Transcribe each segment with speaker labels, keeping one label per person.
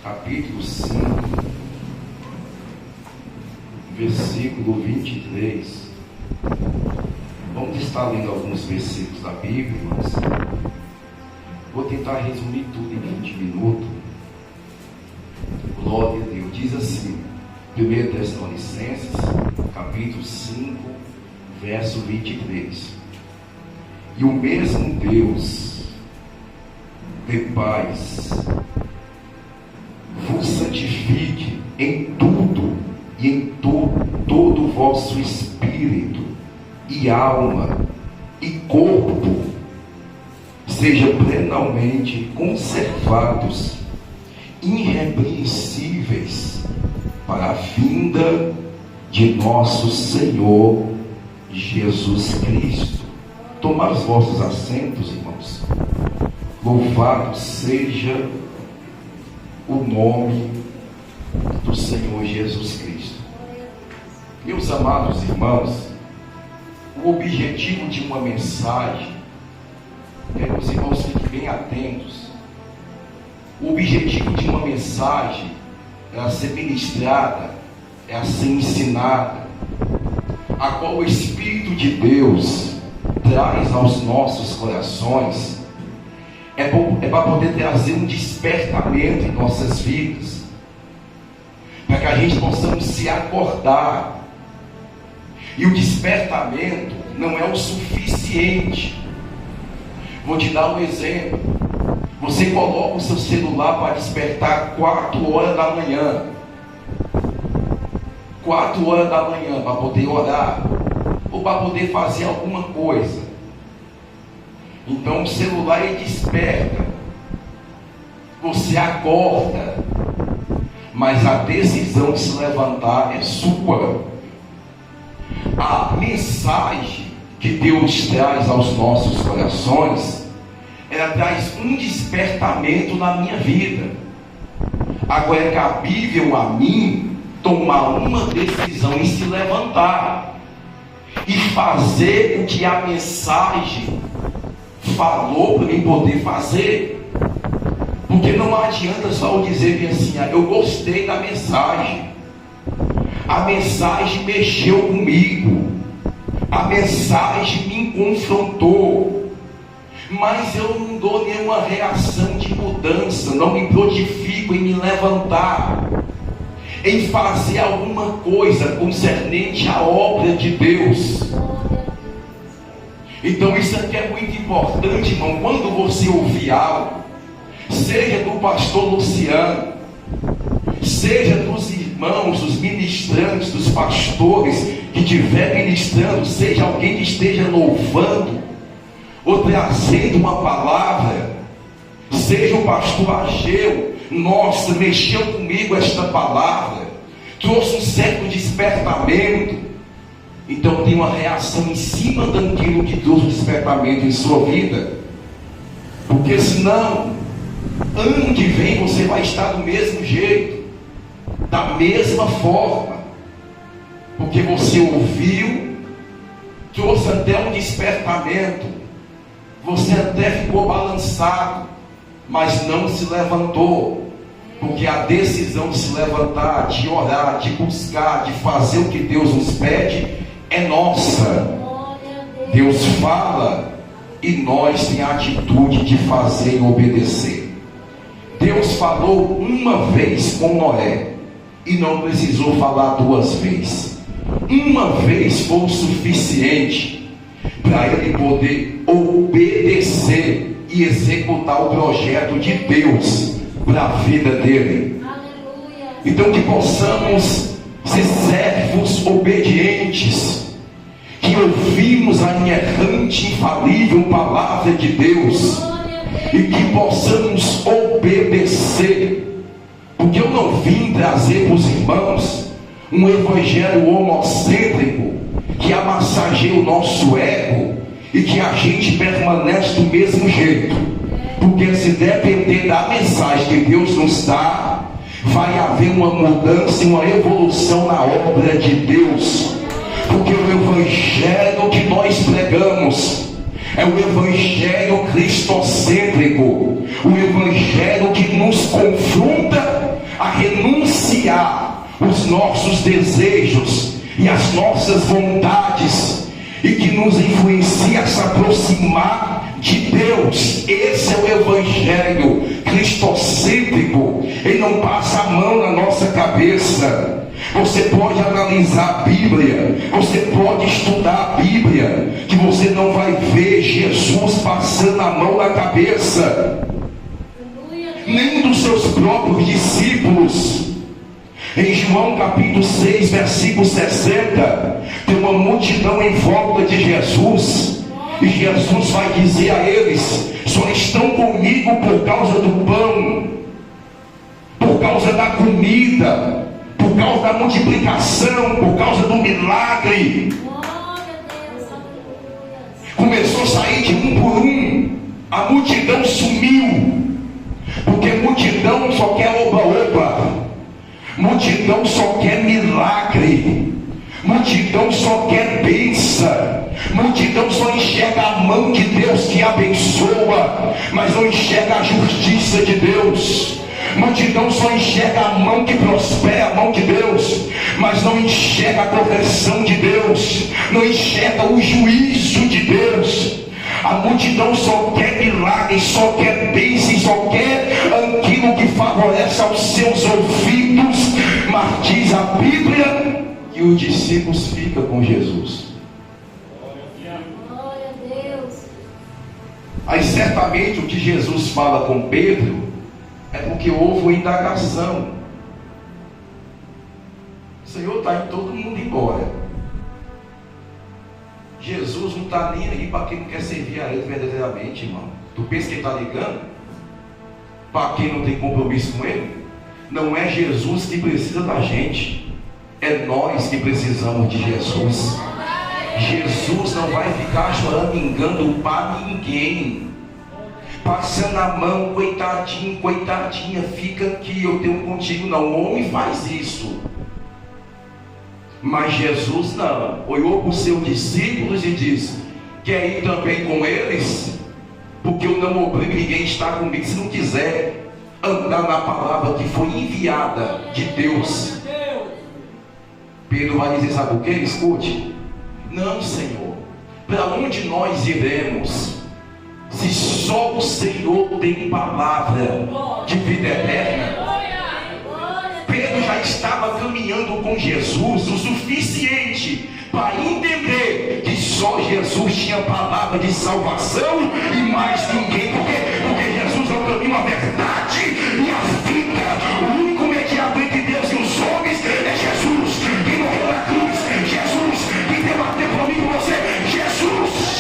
Speaker 1: capítulo 5, versículo 23. Vamos estar lendo alguns versículos da Bíblia, mas vou tentar resumir tudo em 20 minutos. Glória a Deus. Diz assim, 1 Tessalonicenses, capítulo 5, verso 23. E o mesmo Deus de paz vos santifique em tudo e em todo o vosso espírito e alma e corpo sejam plenamente conservados, irrepreensíveis para a vinda de nosso Senhor Jesus Cristo. Tomar os vossos assentos, irmãos. Louvado seja o nome do Senhor Jesus Cristo. Meus amados irmãos, o objetivo de uma mensagem, os irmãos fiquem bem atentos. O objetivo de uma mensagem é a ser ministrada, é a ser ensinada, a qual o Espírito de Deus traz aos nossos corações, é para poder trazer um despertamento em nossas vidas, para que a gente possamos se acordar. E o despertamento não é o suficiente. Vou te dar um exemplo. Você coloca o seu celular para despertar 4 horas da manhã. 4 horas da manhã para poder orar, ou para poder fazer alguma coisa. Então o celular ele desperta, você acorda, mas a decisão de se levantar é sua. A mensagem que Deus traz aos nossos corações, ela traz um despertamento na minha vida. Agora é cabível a mim tomar uma decisão e se levantar e fazer o que a mensagem falou para mim poder fazer. Porque não adianta só eu dizer assim, eu gostei da mensagem, a mensagem mexeu comigo, a mensagem me confrontou, mas eu não dou nenhuma reação de mudança, não me prontifico em me levantar, em fazer alguma coisa concernente à obra de Deus. Então isso aqui é muito importante, irmão. Quando você ouvir algo, seja do pastor Luciano, seja dos irmãos, dos ministrantes, dos pastores que estiver ministrando, seja alguém que esteja louvando ou trazendo uma palavra, seja o pastor Ageu, nossa, mexeu comigo esta palavra, trouxe um certo despertamento. Então tem uma reação em cima daquilo que trouxe um despertamento em sua vida, porque senão ano que vem você vai estar do mesmo jeito, da mesma forma, porque você ouviu, trouxe até um despertamento, você até ficou balançado, mas não se levantou, porque a decisão de se levantar, de orar, de buscar, de fazer o que Deus nos pede é nossa. Deus fala e nós temos a atitude de fazer e obedecer. Deus falou uma vez com Noé e não precisou falar 2 vezes. Uma vez foi o suficiente para ele poder obedecer e executar o projeto de Deus para a vida dele. Então que possamos ser servos obedientes, que ouvimos a inerrante, infalível palavra de Deus e que possamos obedecer, porque eu não vim trazer para os irmãos um evangelho homocêntrico que amassageia o nosso ego e que a gente permanece do mesmo jeito, porque se depender da mensagem que Deus nos dá, vai haver uma mudança e uma evolução na obra de Deus, porque o evangelho que nós pregamos é o evangelho cristocêntrico, o evangelho que nos confronta a renunciar os nossos desejos e as nossas vontades, e que nos influencia a se aproximar de Deus. Esse é o evangelho cristocêntrico. Ele não passa a mão na nossa cabeça. Você pode analisar a Bíblia, você pode estudar a Bíblia, que você não vai ver Jesus passando a mão na cabeça, nem dos seus próprios discípulos. Em João capítulo 6, versículo 60, tem uma multidão em volta de Jesus, e Jesus vai dizer a eles: só estão comigo por causa do pão, por causa da comida, por causa da multiplicação, por causa do milagre. Começou a sair de um por um, a multidão sumiu, porque multidão só quer oba-oba, multidão só quer milagre, multidão só quer bênção, multidão só enxerga a mão de Deus que abençoa, mas não enxerga a justiça de Deus. Multidão só enxerga a mão que prospera, a mão de Deus, mas não enxerga a correção de Deus, não enxerga o juízo de Deus. A multidão só quer milagre, só quer bênção, só quer aquilo que favorece aos seus ouvidos. Mas diz a Bíblia que os discípulos ficam com Jesus.
Speaker 2: Glória a Deus.
Speaker 1: Aí certamente o que Jesus fala com Pedro é porque houve uma indagação. O Senhor está indo todo mundo embora. Jesus não está nem aí para quem não quer servir a Ele verdadeiramente, irmão. Tu pensa que Ele está ligando para quem não tem compromisso com Ele? Não é Jesus que precisa da gente, é nós que precisamos de Jesus. Jesus não vai ficar chorando engano para ninguém, passando a mão, coitadinho, coitadinha, fica aqui, eu tenho contigo. Não, o homem faz isso, mas Jesus não. Olhou para os seus discípulos e disse: quer ir também com eles? Porque eu não obrigo ninguém a estar comigo se não quiser andar na palavra que foi enviada de Deus. Pedro vai dizer: sabe o que? Escute, não, Senhor, para onde nós iremos se só o Senhor tem palavra de vida eterna? Pedro já estava caminhando com Jesus o suficiente para entender que só Jesus tinha palavra de salvação e mais ninguém. Porque Jesus é o caminho, a verdade e a vida. O único mediador entre Deus e os homens é Jesus, que morreu na cruz. Jesus, que debateu comigo e você. Jesus.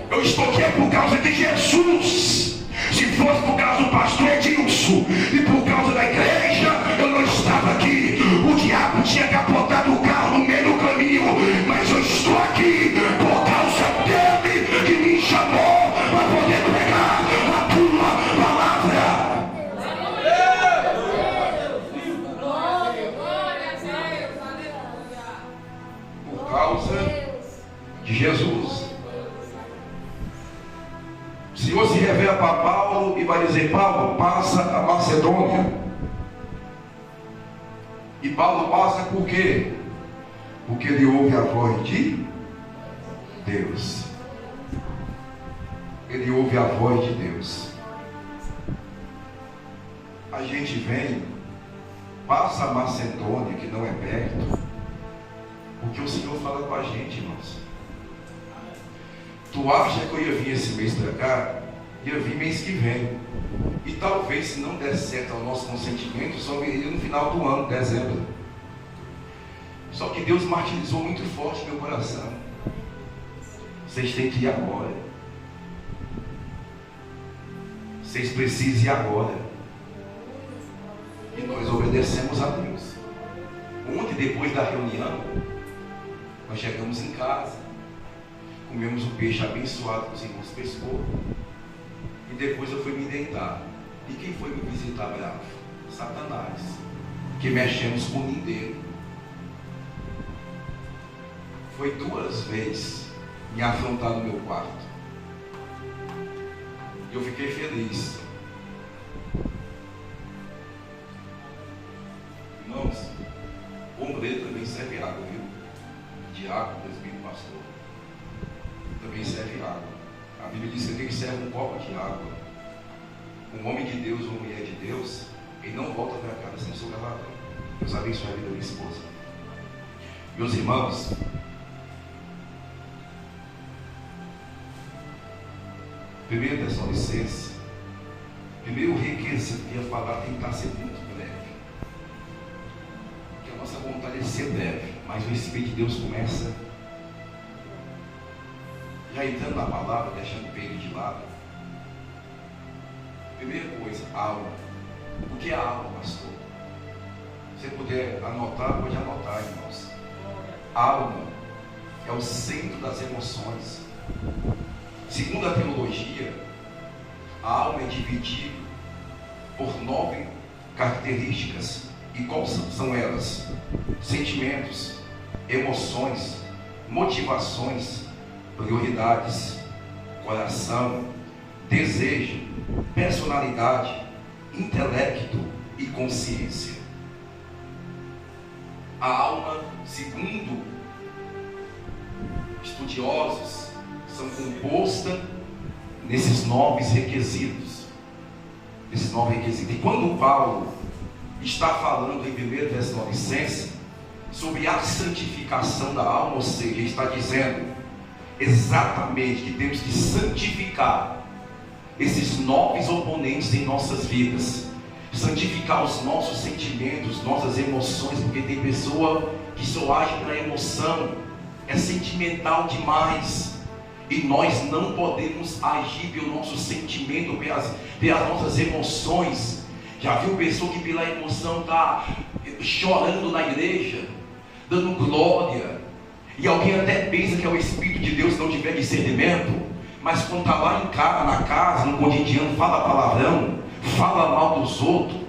Speaker 1: Eu estou aqui é por causa de Jesus. Se fosse por causa do pastor Edilson e por causa da igreja, eu não estava aqui. O diabo tinha capotado o carro no meio do caminho, mas eu estou aqui por causa dele, que me chamou para poder pregar a tua palavra. Por causa de Jesus. O Senhor se revela para Paulo e vai dizer: Paulo, passa a Macedônia. E Paulo passa por quê? Porque ele ouve a voz de Deus. Ele ouve a voz de Deus. A gente vem, passa a Macedônia, que não é perto, porque o Senhor fala com a gente, irmãos. Tu acha que eu ia vir esse mês para cá? Ia vir mês que vem. E talvez, se não der certo ao nosso consentimento, só viria no final do ano, dezembro. Só que Deus martirizou muito forte meu coração. Vocês têm que ir agora. Vocês precisam ir agora. E nós obedecemos a Deus. Ontem, depois da reunião, nós chegamos em casa. Comemos um peixe abençoado que os irmãos pescou. E depois eu fui me deitar. E quem foi me visitar bravo? Satanás. Que mexemos com o ninho dele. Foi 2 vezes me afrontar no meu quarto. eu fiquei feliz. Irmãos, ombreiro também serve água, viu? Diácono, presbítero, pastor, também serve água. A Bíblia diz que serve um copo de água. Um homem de Deus, uma mulher de Deus, ele não volta para casa sem seu galardão. Deus abençoe a vida da minha esposa. Meus irmãos, primeiro Tessalonicenses, primeiro requisito que eu ia falar, tentar ser muito breve. Porque a nossa vontade é ser breve, mas o Espírito de Deus começa já entrando na palavra, deixando o peito de lado. Primeira coisa, alma. O que é a alma, pastor? Se você puder anotar, pode anotar, irmãos. Alma é o centro das emoções. Segundo a teologia, a alma é dividida por 9 características. E quais são elas? Sentimentos, emoções, motivações, prioridades, coração, desejo, personalidade, intelecto e consciência. A alma, segundo estudiosos, são composta nesses 9 requisitos. E quando Paulo está falando em 1 Tessalonicenses sobre a santificação da alma, ou seja, ele está dizendo exatamente que temos que santificar esses 9 oponentes em nossas vidas, santificar os nossos sentimentos, nossas emoções, porque tem pessoa que só age pela emoção, é sentimental demais, e nós não podemos agir pelo nosso sentimento, pelas nossas emoções. Já viu pessoa que pela emoção está chorando na igreja, dando glória, e alguém até pensa que é o Espírito de Deus, se não tiver discernimento, mas quando está lá na casa, no cotidiano, fala palavrão, fala mal dos outros,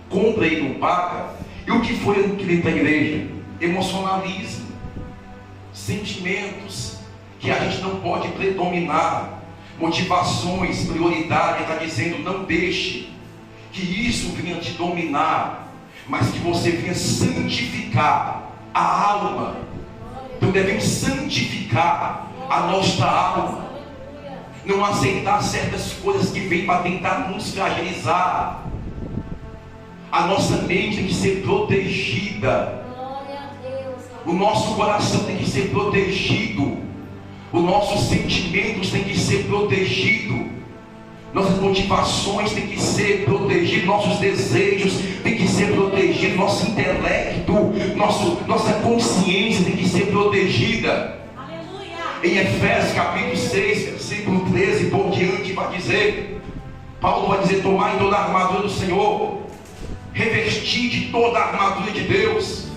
Speaker 1: compra e não paga. E o que foi que veio para a igreja? Emocionalismo, sentimentos que a gente não pode predominar, motivações, prioridade. Está dizendo, não deixe que isso venha te dominar, mas que você venha santificar a alma. Então devemos santificar a nossa alma, não aceitar certas coisas que vêm para tentar nos fragilizar. A nossa mente tem que ser protegida, o nosso coração tem que ser protegido, os nossos sentimentos têm que ser protegidos, nossas motivações têm que ser protegidas, nossos desejos têm que ser protegidos, nosso intelecto, nossa consciência tem que ser protegida. Em Efésios capítulo 6, versículo 13 por diante, vai dizer, Paulo vai dizer, tomai toda a armadura do Senhor, revestir de toda a armadura de Deus,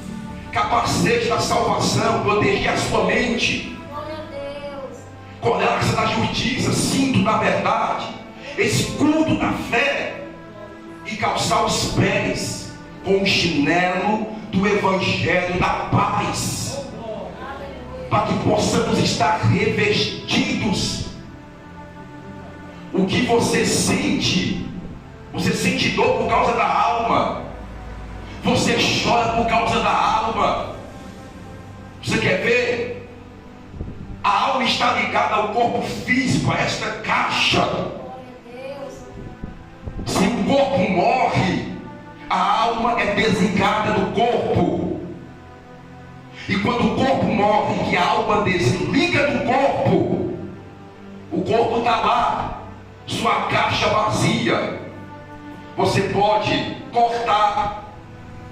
Speaker 1: capacete da salvação, proteger a sua mente, coraça da justiça, cinto da verdade, escudo da fé, e calçar os pés com o chinelo do evangelho da paz, para que possamos estar revestidos. O que você sente dor por causa da alma, você chora por causa da alma. Você quer ver? A alma está ligada ao corpo físico, a esta caixa. Se o corpo morre, a alma é desligada do corpo. E quando o corpo morre, que a alma desliga do corpo, o corpo está lá, sua caixa vazia. Você pode cortar,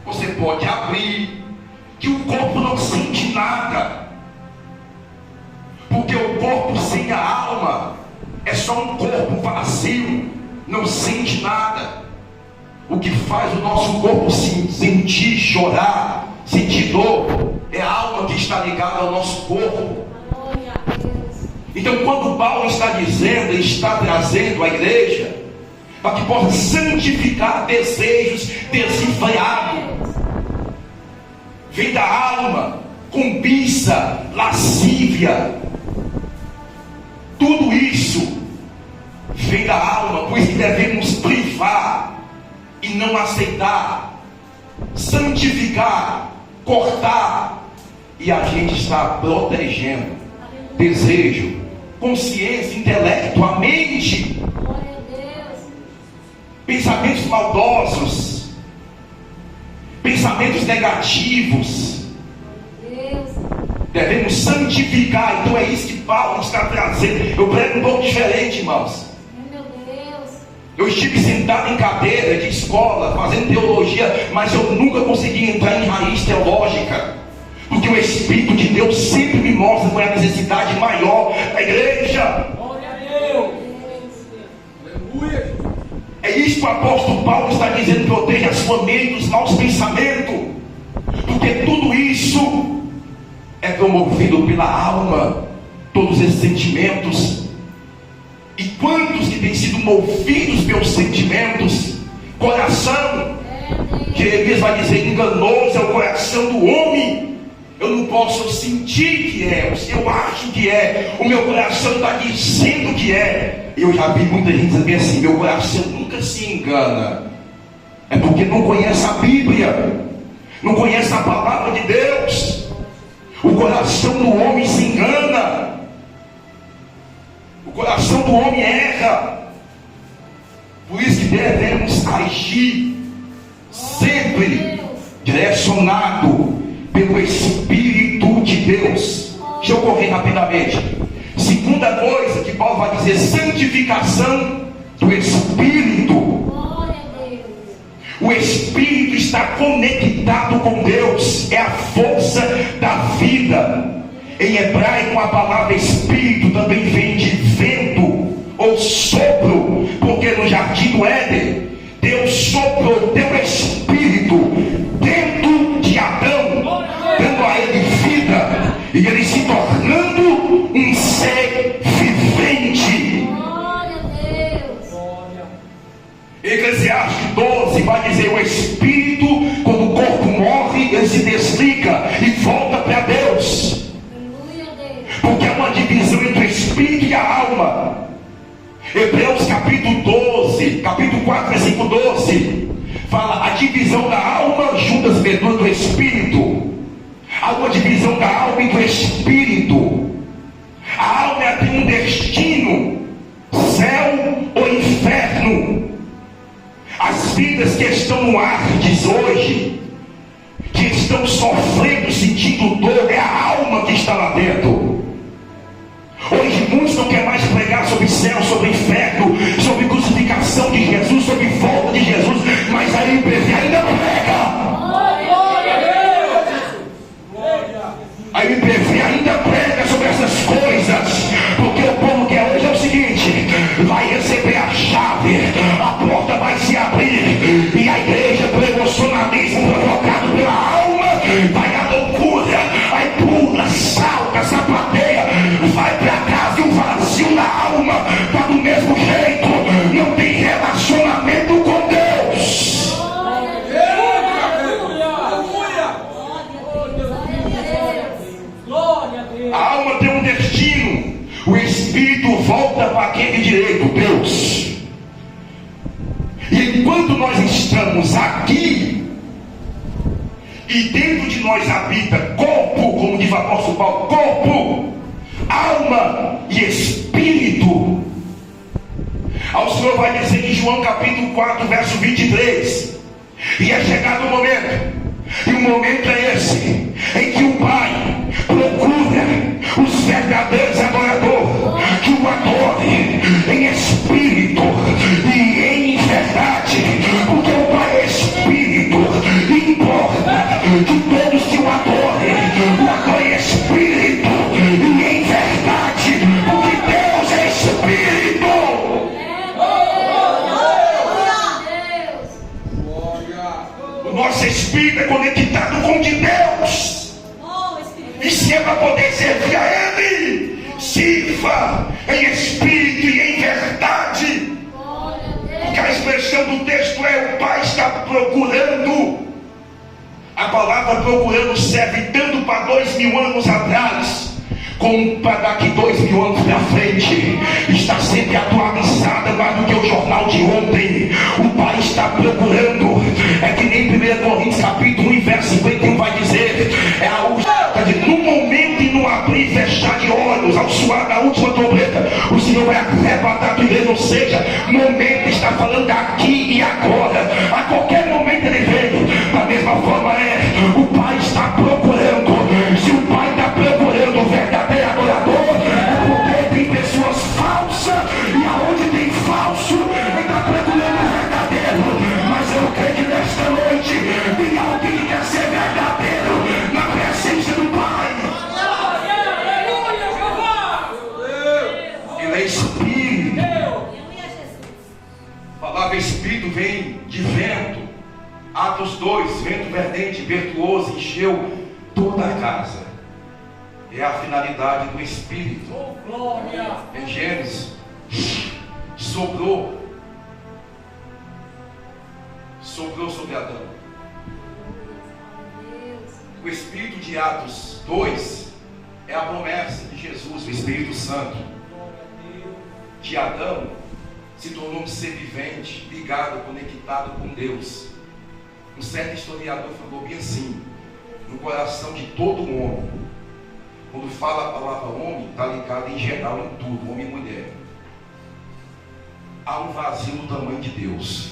Speaker 1: você pode abrir, que o corpo não sente nada, porque o corpo sem a alma é só um corpo vazio, não sente nada. O que faz o nosso corpo sentir, chorar, sentir dor, é a alma que está ligada ao nosso corpo. Então, quando Paulo está dizendo e está trazendo a igreja para que possa santificar desejos desenfreados, vem da alma, cobiça, lascívia, tudo isso vem da alma. não aceitar, santificar, cortar, e a gente está protegendo desejo, consciência, intelecto, a mente, pensamentos maldosos, pensamentos negativos. Devemos santificar. Então é isso que Paulo está trazendo. Eu prego um pouco diferente, irmãos. Eu estive sentado em cadeira de escola, fazendo teologia, mas eu nunca consegui entrar em raiz teológica, porque o Espírito de Deus sempre me mostra qual é a necessidade maior da igreja.
Speaker 2: Glória a Deus. Aleluia.
Speaker 1: É isso que o apóstolo Paulo está dizendo: proteja a sua mente dos maus pensamentos, porque tudo isso é promovido pela alma, todos esses sentimentos. E quantos que têm sido movidos pelos sentimentos? Coração, Jeremias vai dizer: enganoso é o coração do homem. Eu não posso sentir que é, eu acho que é, o meu coração está dizendo que é. Eu já vi muita gente dizer assim: meu coração nunca se engana. É porque não conhece a Bíblia, não conhece a palavra de Deus. O coração do homem se engana, o coração do homem erra. Por isso que devemos agir sempre direcionado pelo Espírito de Deus. Deixa eu correr rapidamente. Segunda coisa que Paulo vai dizer: santificação do Espírito. O Espírito está conectado com Deus, é a força da vida. Em hebraico, a palavra Espírito também vem de vento ou sopro, porque no jardim do Éden Deus soprou teu Espírito dentro de Adão, dando a ele vida, e ele se tornando um ser vivente. Eclesiastes 12 vai dizer: o Espírito, quando o corpo morre, ele se desliga e volta para Deus, porque há uma divisão entre o Espírito e a alma. Hebreus capítulo 12, capítulo 4, versículo 12, fala a divisão da alma junto às medulas do Espírito. Há uma divisão da alma e do Espírito. A alma tem um destino: céu ou inferno. As vidas que estão no Hades hoje, que estão sofrendo, sentindo dor, é a alma que está lá dentro. Hoje muitos não querem mais pregar sobre céu, sobre inferno, sobre crucificação de Jesus, sobre volta de Jesus, mas a IPV ainda prega. A IPV ainda prega sobre essas coisas, porque o povo que é hoje é o seguinte: vai receber a chave, a porta vai se abrir, e a igreja, pelo emocionalismo provocado pela alma, vai à loucura, aí pula, salta, sapateia, vai para casa, e o vazio na alma está do mesmo jeito, não tem relacionamento com Deus. A alma tem um destino, o Espírito volta para aquele direito, Deus. E enquanto nós estamos aqui, e dentro de nós habita corpo, como diz o apóstolo Paulo, corpo, alma e espírito. Ao Senhor vai dizer em João capítulo 4, verso 23: e é chegado o momento, e o momento é esse, em que o Pai procura os verdadeiros adoradores, que o adorem em espírito e em verdade, porque o Pai é espírito, e importa que todos que o adorem em espírito e em verdade, porque Deus é espírito. O nosso espírito é conectado com o de Deus, e se é para poder servir a Ele, sirva em espírito e em verdade, porque a expressão do texto é: o Pai está procurando. A palavra procurando serve tanto para 2000 anos atrás, como para daqui 2000 anos para frente. Está sempre atualizada mais do que o jornal de ontem. O Pai está procurando Apocalipse capítulo 1 e verso 51 vai dizer, é a última, no momento e no abrir e fechar de olhos, ao soar da última trombeta, o Senhor vai arrebatar a tua igreja. Ou seja, momento está falando aqui e agora, a qualquer momento ele vem. Da mesma forma o Pai está procurando. Se o Pai está procurando o verdadeiro adorador, é porque tem pessoas falsas, e aonde tem falso, ele está procurando o verdadeiro. Mas eu creio que nesta noite tem alguém que quer ser verdadeiro na presença do Pai. Ele é Espírito. A palavra Espírito vem de vento. Atos 2, vento verdente, virtuoso, encheu toda a casa. É a finalidade do Espírito. Em Gênesis, soprou sobre Adão. O Espírito de Atos 2 é a promessa de Jesus, o Espírito Santo. De Adão se tornou um ser vivente, ligado, conectado com Deus. Um certo historiador falou bem assim: no coração de todo homem, quando fala a palavra homem, está ligado em geral em tudo, homem e mulher. Há um vazio no tamanho de Deus,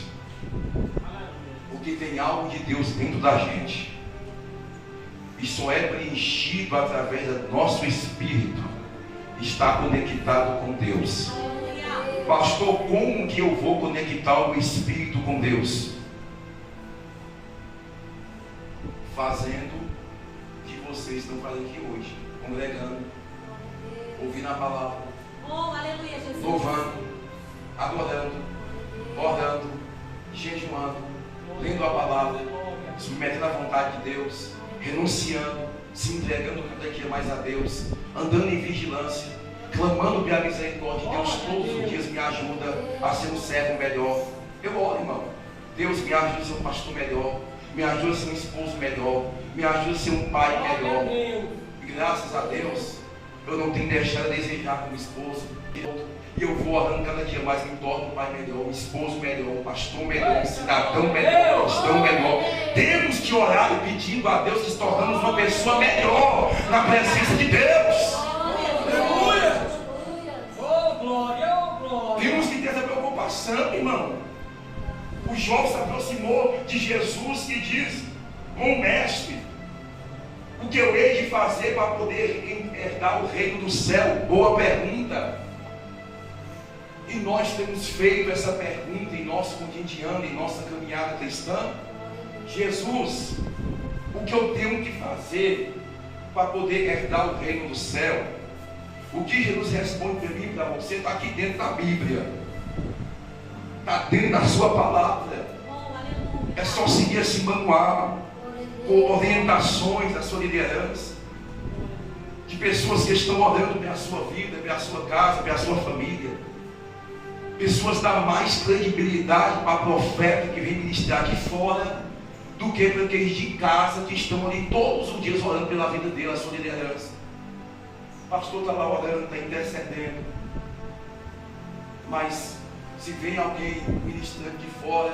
Speaker 1: porque tem algo de Deus dentro da gente, e só é preenchido através do nosso espírito, estar conectado com Deus. Pastor, como que eu vou conectar o espírito com Deus? Fazendo o que vocês estão fazendo aqui hoje, congregando, ouvindo a palavra, louvando, adorando, orando, jejuando, lendo a palavra, submetendo à vontade de Deus, renunciando, se entregando cada dia mais a Deus, andando em vigilância, clamando pela misericórdia de Deus. Todos os dias me ajuda a ser um servo melhor. Eu oro, irmão. Deus me ajuda a ser um pastor melhor, me ajuda a ser um esposo melhor, me ajuda a ser um pai melhor. E graças a Deus, eu não tenho deixado a desejar como esposo. E eu vou orando cada dia mais, me torno um pai melhor, um esposo melhor, um pastor melhor, um cidadão melhor, um cristão melhor. Temos que orar e pedindo a Deus que se tornamos uma pessoa melhor na presença de Deus. Aleluia!
Speaker 2: Oh, glória, oh, glória!
Speaker 1: Temos que ter essa preocupação, irmão. O jovem se aproximou de Jesus e diz: bom mestre, o que eu hei de fazer para poder herdar o reino do céu? Boa pergunta. E nós temos feito essa pergunta em nosso cotidiano, em nossa caminhada cristã. Jesus, o que eu tenho que fazer para poder herdar o reino do céu? O que Jesus responde para mim e para você está aqui dentro da Bíblia, está dentro da sua palavra. É só seguir esse manual, com orientações da sua liderança, de pessoas que estão orando pela sua vida, pela sua casa, pela sua família. Pessoas dão mais credibilidade para profeta que vem ministrar aqui fora do que para aqueles de casa que estão ali todos os dias orando pela vida dele, a sua liderança. O pastor está lá orando, está intercedendo, mas se vem alguém ministrando de fora,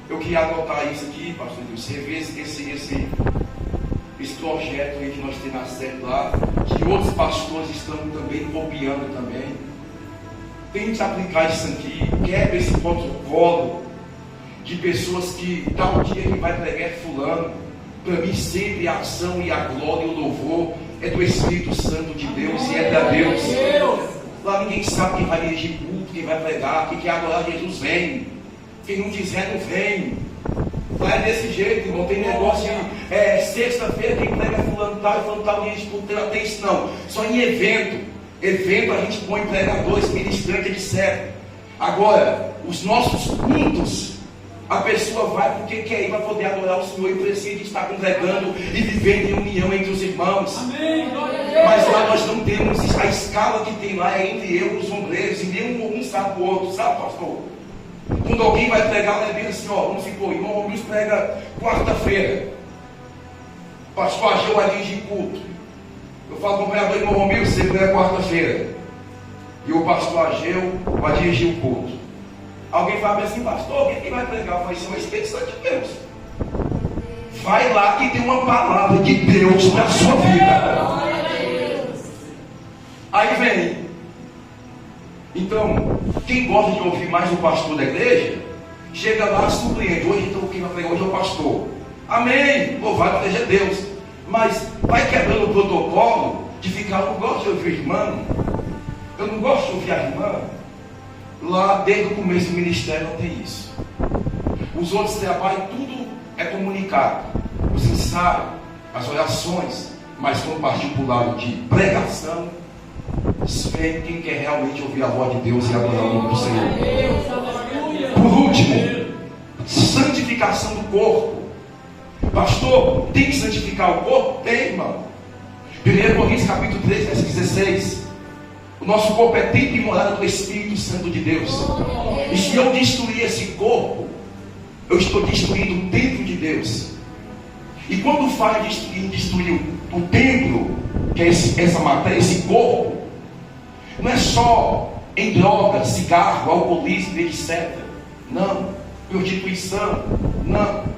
Speaker 1: eu queria adotar isso aqui, pastor Deus, rever esse projeto aí que nós temos na sede lá, que outros pastores estão também copiando também. Tente aplicar isso aqui, quebra esse protocolo de pessoas que tal dia que vai pregar fulano. Para mim sempre a ação e a glória e o louvor é do Espírito Santo de Deus e é para Deus. Lá ninguém sabe quem vai dirigir culto, quem vai pregar, quem quer adorar Jesus vem. Quem não quiser não vem. Lá é desse jeito, irmão. Tem negócio de sexta-feira quem prega fulano tal e fulano tal dirige culto, não tem isso não. Só em evento. Evento a gente põe pregadores, ministrantes, etc. Agora, os nossos cultos, a pessoa vai porque quer ir para poder adorar o Senhor e precisa de estar congregando e vivendo em união entre os irmãos.
Speaker 2: Amém.
Speaker 1: Mas lá nós não temos a escala que tem lá é entre eu e os ombreiros, e nenhum sabe o outro, sabe, pastor? Quando alguém vai pregar, ela é bem assim, ó, vamos supor, irmão Romilson prega quarta-feira, pastor Ageu vai dirigir culto. Eu falo com o pregador, irmão Romilson, você prega quarta-feira, e o pastor Ageu vai dirigir o culto. Alguém fala assim, pastor, quem vai pregar? Eu falo, isso é uma extensão de Deus. vai lá que tem uma palavra de Deus para a sua vida. Aí vem. Então, quem gosta de ouvir mais o pastor da igreja, chega lá, surpreende. Hoje então quem vai pregar hoje é o pastor. Amém, louvado seja Deus. Mas vai quebrando o protocolo de ficar, eu não gosto de ouvir o irmão, eu não gosto de ouvir a irmã. Lá desde o começo do ministério não tem isso. Os outros trabalhos, tudo é comunicado. Os ensaios, as orações, mas quando partiu para o lado de pregação, vem quem quer realmente ouvir a voz de Deus e adorar o nome do Senhor. Por último, santificação do corpo. Pastor, tem que santificar o corpo? Tem, irmão. 1 Coríntios capítulo 3, verso 16. O nosso corpo é templo e morada do Espírito Santo de Deus. E se eu destruir esse corpo, eu estou destruindo o templo de Deus. E quando fala em destruir o templo, que é essa matéria, esse corpo, não é só em drogas, cigarro, alcoolismo, etc. Não. Prostituição. Não.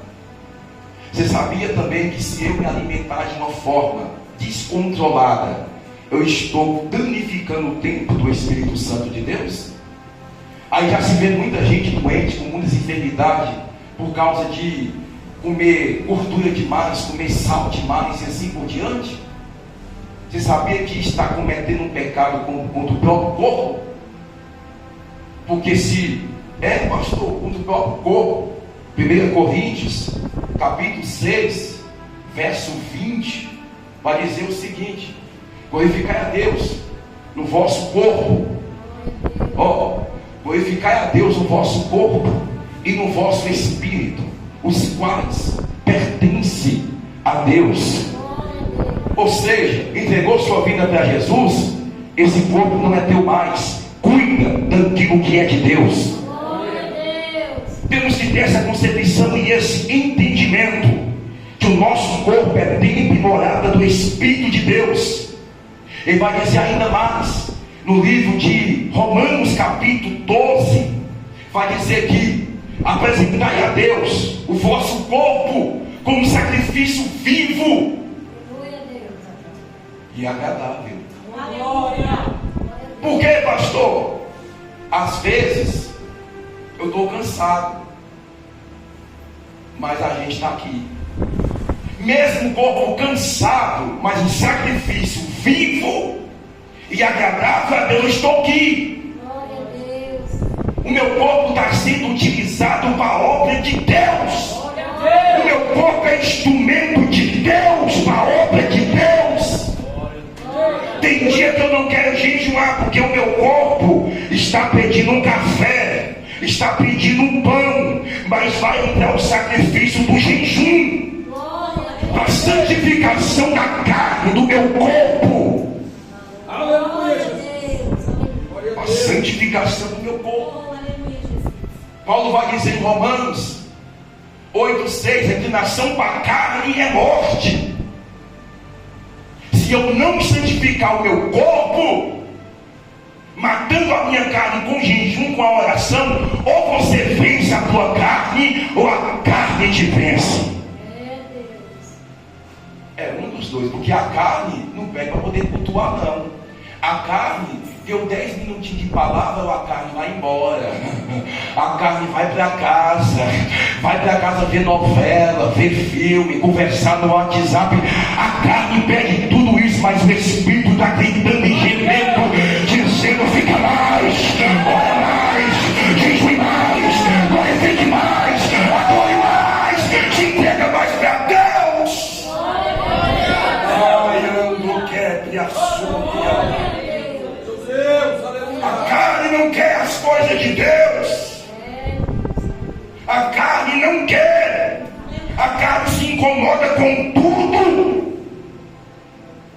Speaker 1: Você sabia também que se eu me alimentar de uma forma descontrolada, eu estou danificando o templo do Espírito Santo de Deus? Aí já se vê muita gente doente, com muitas enfermidades, por causa de comer gordura demais, comer sal demais e assim por diante. Você sabia que está cometendo um pecado contra o próprio corpo? Porque se é, pastor, contra o próprio corpo, 1 Coríntios capítulo 6 verso 20 vai dizer o seguinte: glorificai a Deus no vosso corpo, glorificai a Deus no vosso corpo e no vosso espírito, os quais pertencem a Deus. Ou seja, entregou sua vida para Jesus, esse corpo não é teu mais, cuida daquilo que é de Deus. Temos que ter essa concepção e esse entendimento que o nosso corpo é templo e morada do Espírito de Deus. Ele vai dizer ainda mais no livro de Romanos capítulo 12, vai dizer que apresentai a Deus o vosso corpo como sacrifício vivo e agradável. Por que, pastor? Às vezes eu estou cansado, mas a gente está aqui, mesmo o corpo cansado, mas um sacrifício vivo e agradável a Deus. Eu estou aqui. O meu corpo está sendo utilizado para a obra de Deus. O meu corpo é instrumento de Deus para a obra de Deus. Tem dia que eu não quero jejuar, porque o meu corpo está pedindo um café, está pedindo um pão, mas vai entrar o sacrifício do jejum, a santificação da carne do meu corpo, a santificação do meu corpo. Paulo vai dizer em Romanos 8,6: a inclinação para a carne é morte. Se eu não santificar o meu corpo, matando a minha carne com jejum, com a oração, ou você vence a tua carne, ou a carne te vence. É um dos dois, porque a carne não pega para poder cultuar, não. A carne deu 10 minutinhos de palavra, ou a carne vai embora. A carne vai para casa ver novela, ver filme, conversar no WhatsApp. A carne pede tudo isso, mas o Espírito está gritando e gemendo, dizendo: fica mais, ora mais, jejue mais, glorifique mais, adore mais, te entrega mais para Deus. Olhando quer a sua. A carne não quer as coisas de Deus. A carne não quer. A carne se incomoda com tudo.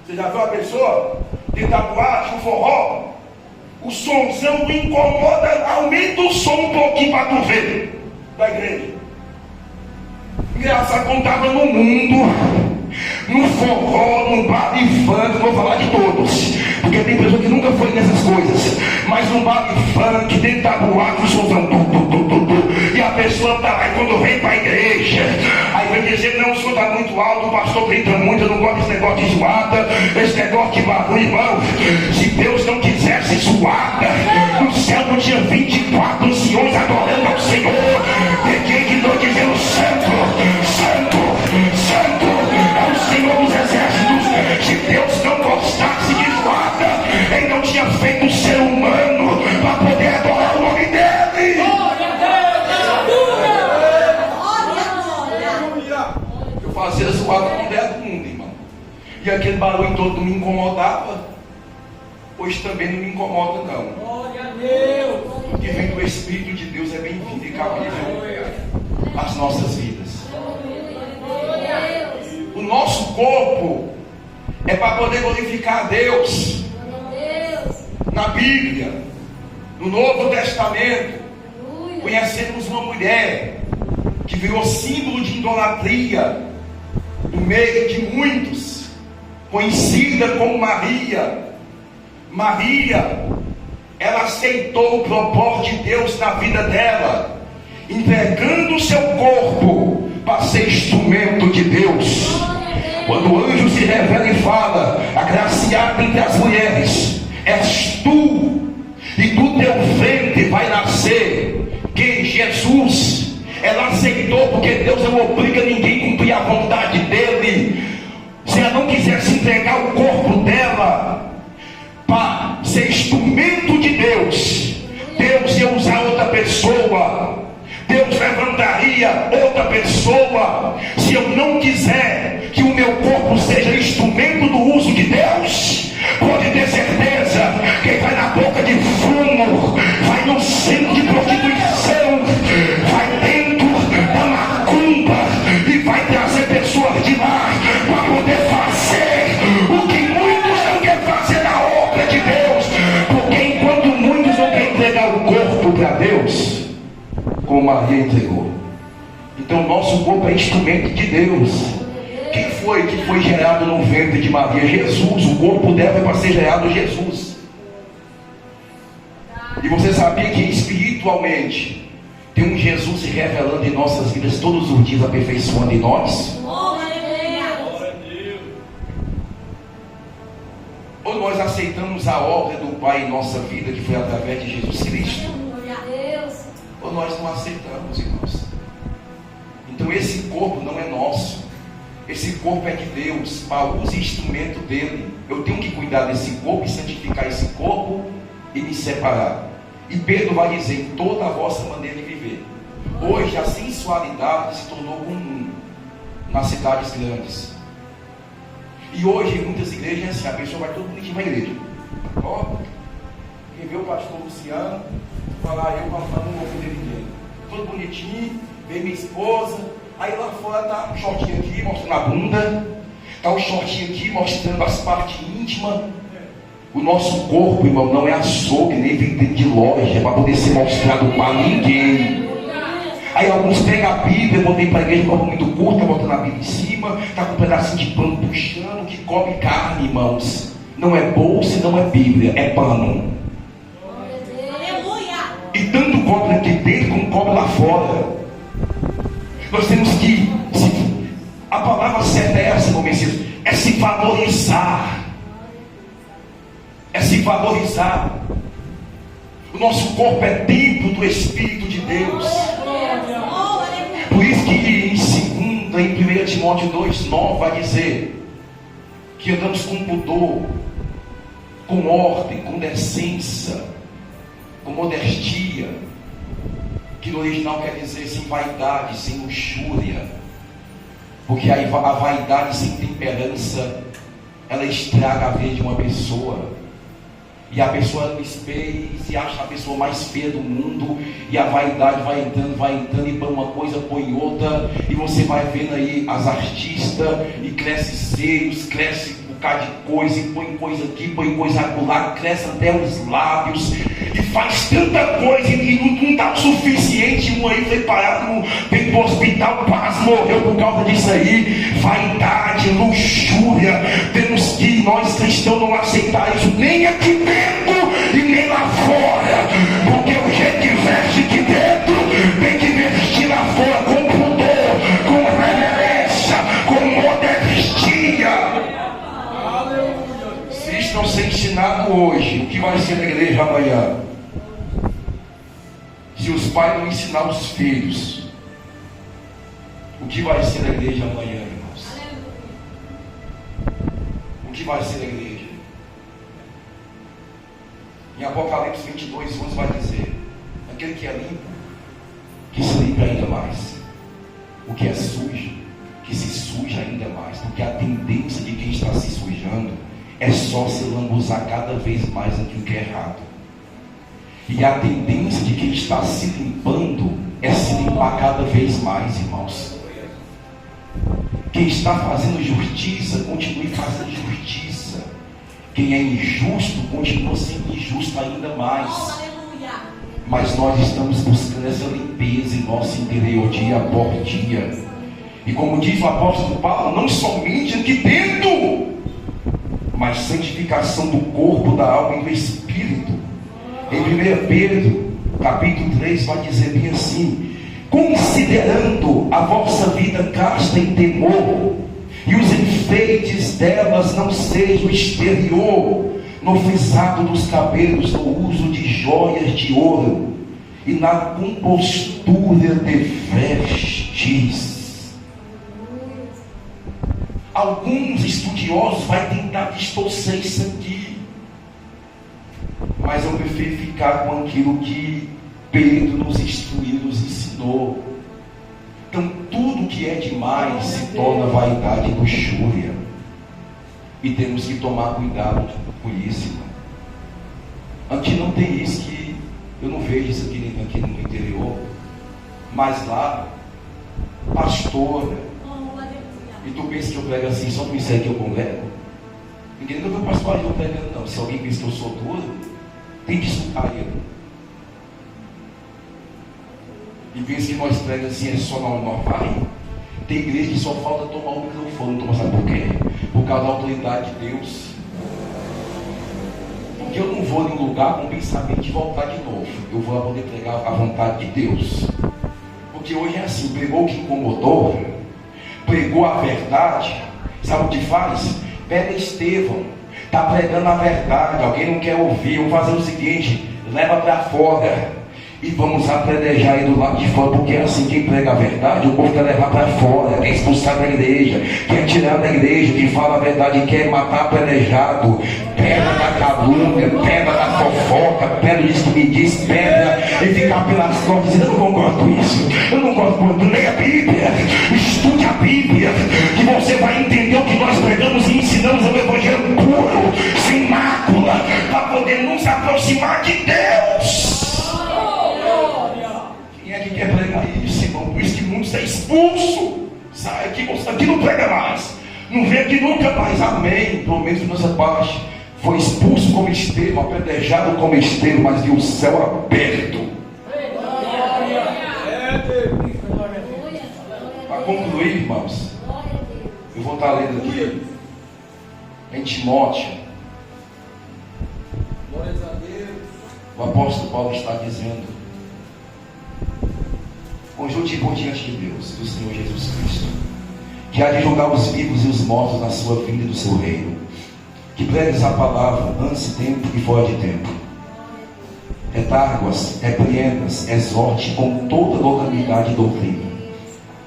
Speaker 1: Você já viu a pessoa tentar boate, um forró? O somzão incomoda, aumenta o som um pouquinho para tu ver da igreja. Engraçado, quando estava no mundo, no forró, no bar de funk, não vou falar de todos, porque tem pessoa que nunca foi nessas coisas, mas no bar de funk, dentro da boate, o somzão, E a pessoa está lá, e quando vem para a igreja, aí vai dizer: não, o senhor está muito alto, o pastor grita muito, eu não gosto desse negócio de zoada, esse negócio de barulho. Irmão, se Deus não quisesse zoada, no céu não tinha 24 anciões adorando ao Senhor, de dia e de noite, dizendo: santo, santo, santo é o Senhor dos exércitos. Se Deus não gostasse de zoada, Ele não tinha feito o ser humano para poder adorar o nome dEle. Eu fazia zoada com o dedo do mundo, irmão, e aquele barulho todo me incomodava. Hoje também não me incomoda, não.
Speaker 2: Glória a Deus.
Speaker 1: O que vem do Espírito de Deus é bem-vindo e cabível às nossas vidas. O nosso corpo é para poder glorificar a Deus. Na Bíblia, no Novo Testamento, conhecemos uma mulher que virou símbolo de idolatria no meio de muitos, conhecida como Maria. Maria, ela aceitou o propósito de Deus na vida dela, entregando o seu corpo para ser instrumento de Deus. Quando o anjo se revela e fala: agraciada entre as mulheres és tu, e do teu ventre vai nascer quem? Jesus. Ela aceitou, porque Deus não obriga ninguém a cumprir a vontade dele. Se ela não quisesse entregar o corpo dela para ser instrumento de Deus, Deus ia usar outra pessoa, Deus levantaria outra pessoa. Se eu não quiser que o meu corpo seja instrumento do uso de Deus, pode ter certeza que vai na boca de fumo, vai no centro de prostituição, vai dentro da macumba e vai trazer pessoas de lá para poder fazer o que muitos não querem fazer na obra de Deus. Porque enquanto muitos não querem entregar o corpo para Deus, como Maria entregou, então nosso corpo é instrumento de Deus. Quem foi que foi gerado no ventre de Maria? Jesus. O corpo dela é para ser gerado Jesus. E você sabia que espiritualmente tem um Jesus se revelando em nossas vidas todos os dias, aperfeiçoando em nós? Ou nós aceitamos a obra do Pai em nossa vida, que foi através de Jesus Cristo? Ou nós não aceitamos, irmãos? Então esse corpo não é nosso. Esse corpo é de Deus, para uso e instrumento dele. Eu tenho que cuidar desse corpo e santificar esse corpo e me separar. E Pedro vai dizer: em toda a vossa maneira de viver. Hoje a sensualidade se tornou comum nas cidades grandes. E hoje em muitas igrejas é assim: a pessoa vai todo bonitinho para a igreja. Ó, quem vê o pastor Luciano, falar: eu não vou ofender ninguém. Todo bonitinho, vê minha esposa. Aí lá fora está um shortinho aqui mostrando a bunda, está um shortinho aqui mostrando as partes íntimas. O nosso corpo, irmão, não é açougue, nem vitrine de loja para poder ser mostrado para ninguém. Aí alguns pegam a Bíblia, botam para a igreja, corpo muito curto, botando a Bíblia em cima, está com um pedacinho de pano puxando, que cobre carne, irmãos. Não é bolsa, não é Bíblia, é pano. E tanto cobre aqui dentro como cobre lá fora. Nós temos que, a palavra certa é essa, meu Messias, é se valorizar. É se valorizar. O nosso corpo é templo do Espírito de Deus. Por isso que em 1 Timóteo 2,9 vai dizer que andamos com pudor, com ordem, com decência, com modestia, que no original quer dizer sem vaidade, sem luxúria, porque a vaidade sem temperança, ela estraga a vida de uma pessoa. E a pessoa no espelho se acha a pessoa mais feia do mundo, e a vaidade vai entrando, e põe uma coisa, põe outra, e você vai vendo aí as artistas, e cresce seios, cresce um bocado de coisa, e põe coisa aqui, põe coisa acolá, cresce até os lábios, e faz tanta coisa, e não está o suficiente. Um aí foi parado, veio para o hospital, quase morreu por causa disso aí. Vaidade, luxúria. Temos que nós cristãos não aceitar isso, nem aqui dentro e nem lá fora, porque o jeito que veste aqui dentro tem que ver vai ser na igreja amanhã? Se os pais não ensinar os filhos, o que vai ser na igreja amanhã, irmãos? O que vai ser na igreja? Em Apocalipse 22, 11 vai dizer: aquele que é limpo, que se limpe ainda mais. O que é sujo, que se suja ainda mais. Porque a tendência de quem está se sujando é só se lambuzar cada vez mais aquilo que é errado. E a tendência de quem está se limpando é se limpar cada vez mais, irmãos. Quem está fazendo justiça, continue fazendo justiça. Quem é injusto, continua sendo injusto ainda mais. Mas nós estamos buscando essa limpeza em nosso interior, dia após dia. E como diz o apóstolo Paulo, não somente aqui dentro, mas santificação do corpo, da alma e do espírito. Em 1 Pedro, capítulo 3, vai dizer bem assim: considerando a vossa vida casta em temor, e os enfeites delas não sejam o exterior, no frisado dos cabelos, no uso de joias de ouro, e na compostura de vestes. Alguns estudiosos vão tentar distorcer isso aqui, mas eu prefiro ficar com aquilo que Pedro nos instruiu, nos ensinou. Então tudo que é demais se torna vaidade e luxúria, e temos que tomar cuidado com isso, irmão. Aqui não tem isso, que eu não vejo isso aqui no interior, mas lá, pastor, e tu pensa que eu prego assim só por isso aí que eu congrego? Ninguém nunca pastor eu pregando, não. Se alguém pensa que eu sou duro, tem que escutar ele. E pensa que nós pregamos assim, é só nós vai. Tem igreja que só falta tomar o microfone. Então, sabe por quê? Por causa da autoridade de Deus. Porque eu não vou em um lugar com o pensamento de voltar de novo. Eu vou lá poder pregar a vontade de Deus. Porque hoje é assim, pregou o que incomodou, pregou a verdade, sabe o que faz? Pega Estevão, está pregando a verdade, alguém não quer ouvir, vamos fazer o seguinte, leva para fora, e vamos apedrejar aí do lado de fora, porque é assim, quem prega a verdade, o povo quer levar para fora, quer expulsar da igreja, quer tirar da igreja, quem fala a verdade quer matar apedrejado, pedra da calúnia, pedra da fofoca, pedra disso que me diz, pedra, e ficar pelas costas dizendo: eu não concordo com isso, eu não concordo com isso. Leia a Bíblia, estude a Bíblia, que você vai entender o que nós pregamos e ensinamos, o evangelho puro, sem mácula, para poder nos aproximar de Deus. Quem é que quer pregar isso, irmão? Por isso que muitos é expulso. Sai aqui, você aqui não prega mais, não vem aqui nunca mais. Amém. Pelo menos nossa parte foi expulso como Estevão, apedrejado como Estevão, mas viu o céu aberto. Para concluir, irmãos, eu vou estar lendo aqui em Timóteo. O apóstolo Paulo está dizendo: conjunte por diante de Deus, do Senhor Jesus Cristo, que há de julgar os vivos e os mortos na sua vinda e do seu reino, que pregues a palavra antes de tempo e fora de tempo, retargue-as, repreendas, exorte com toda longanimidade e doutrina,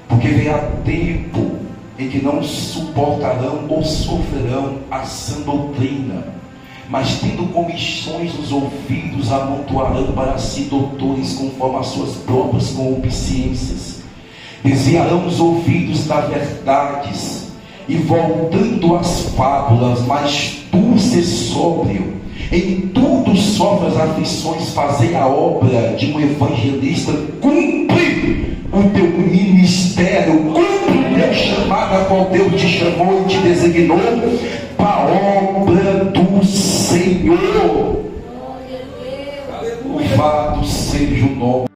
Speaker 1: porque virá tempo em que não suportarão ou sofrerão a sã doutrina, mas tendo comissões os ouvidos, amontoarão para si doutores conforme as suas próprias concupiscências, desviarão os ouvidos das verdades, e voltando às fábulas. Mas tu, se sóbrio, em tudo sofre as aflições, fazei a obra de um evangelista, cumpre o teu ministério, cumpre o teu chamado a qual Deus te chamou e te designou para a obra do Senhor. Louvado seja o nome